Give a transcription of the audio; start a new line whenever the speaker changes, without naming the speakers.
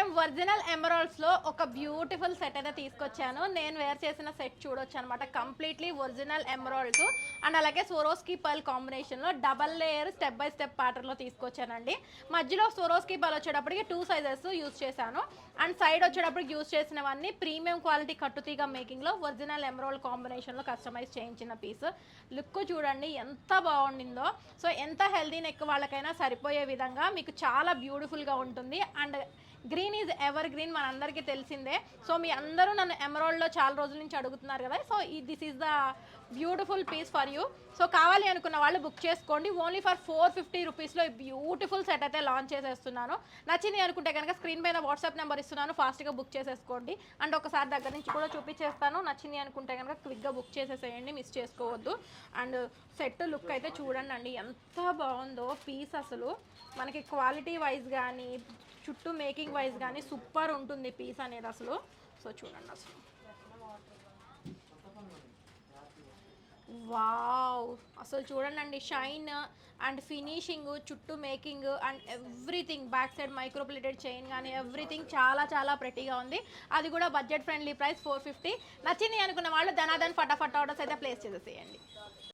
Same original ఎమరాల్డ్స్లో ఒక beautiful set అయితే తీసుకొచ్చాను. నేను వేర్ చేసిన సెట్ చూడొచ్చు అనమాట. కంప్లీట్లీ ఒరిజినల్ ఎమరాల్డ్స్ అండ్ అలాగే స్వరోస్కీ పర్ల్ కాంబినేషన్లో double layer step by step ప్యాటర్న్లో తీసుకొచ్చానండి. మధ్యలో స్వరోస్కీ పర్ల్ వచ్చేటప్పటికి 2 సైజెస్ యూస్ చేశాను అండ్ సైడ్ వచ్చేటప్పటికి యూస్ చేసినవన్నీ ప్రీమియం క్వాలిటీ కట్టుతీగ మేకింగ్లో ఒరిజినల్ ఎమరాల్డ్ కాంబినేషన్లో కస్టమైజ్ చేయించిన పీస్. లుక్ చూడండి ఎంత బాగుండిందో. సో ఎంత హెల్దీ నెక్ వాళ్ళకైనా సరిపోయే విధంగా మీకు చాలా బ్యూటిఫుల్గా ఉంటుంది. And green is ever green మనందరికీ తెలిసిందే. సో మీ అందరూ నన్ను ఎమరాల్డ్లో చాలా రోజుల నుంచి అడుగుతున్నారు కదా. So this is the beautiful piece for you. So కావాలి అనుకున్న వాళ్ళు బుక్ చేసుకోండి. ఓన్లీ ఫర్ 450 రూపీస్లో ఈ బ్యూటిఫుల్ సెట్ అయితే లాంచ్ చేసేస్తున్నాను. నచ్చింది అనుకుంటే కనుక స్క్రీన్ పైన వాట్సాప్ నెంబర్ ఇస్తున్నాను, ఫాస్ట్గా బుక్ చేసేసుకోండి. అండ్ ఒకసారి దగ్గర నుంచి కూడా చూపించేస్తాను. నచ్చింది అనుకుంటే కనుక క్విక్గా బుక్ చేసేసేయండి, మిస్ చేసుకోవద్దు. అండ్ సెట్ లుక్ అయితే చూడండి అండి ఎంత బాగుందో పీస్. అసలు మనకి క్వాలిటీ వైజ్ కానీ చుట్టూ మేకింగ్ వైజ్ కానీ సూపర్ ఉంటుంది పీస్ అనేది అసలు. సో చూడండి అసలు వావ్, అసలు చూడండి అండి షైన్ అండ్ ఫినిషింగ్, చుట్టూ making and everything, back side micro plated chain కానీ ఎవ్రీథింగ్ చాలా చాలా ప్రెటీగా ఉంది. అది కూడా బడ్జెట్ ఫ్రెండ్లీ ప్రైస్ 450. నచ్చింది అనుకున్న వాళ్ళు ధనాధన్ ఫటాఫట్ ఆర్డర్స్ అయితే ప్లేస్ చేసేసేయండి.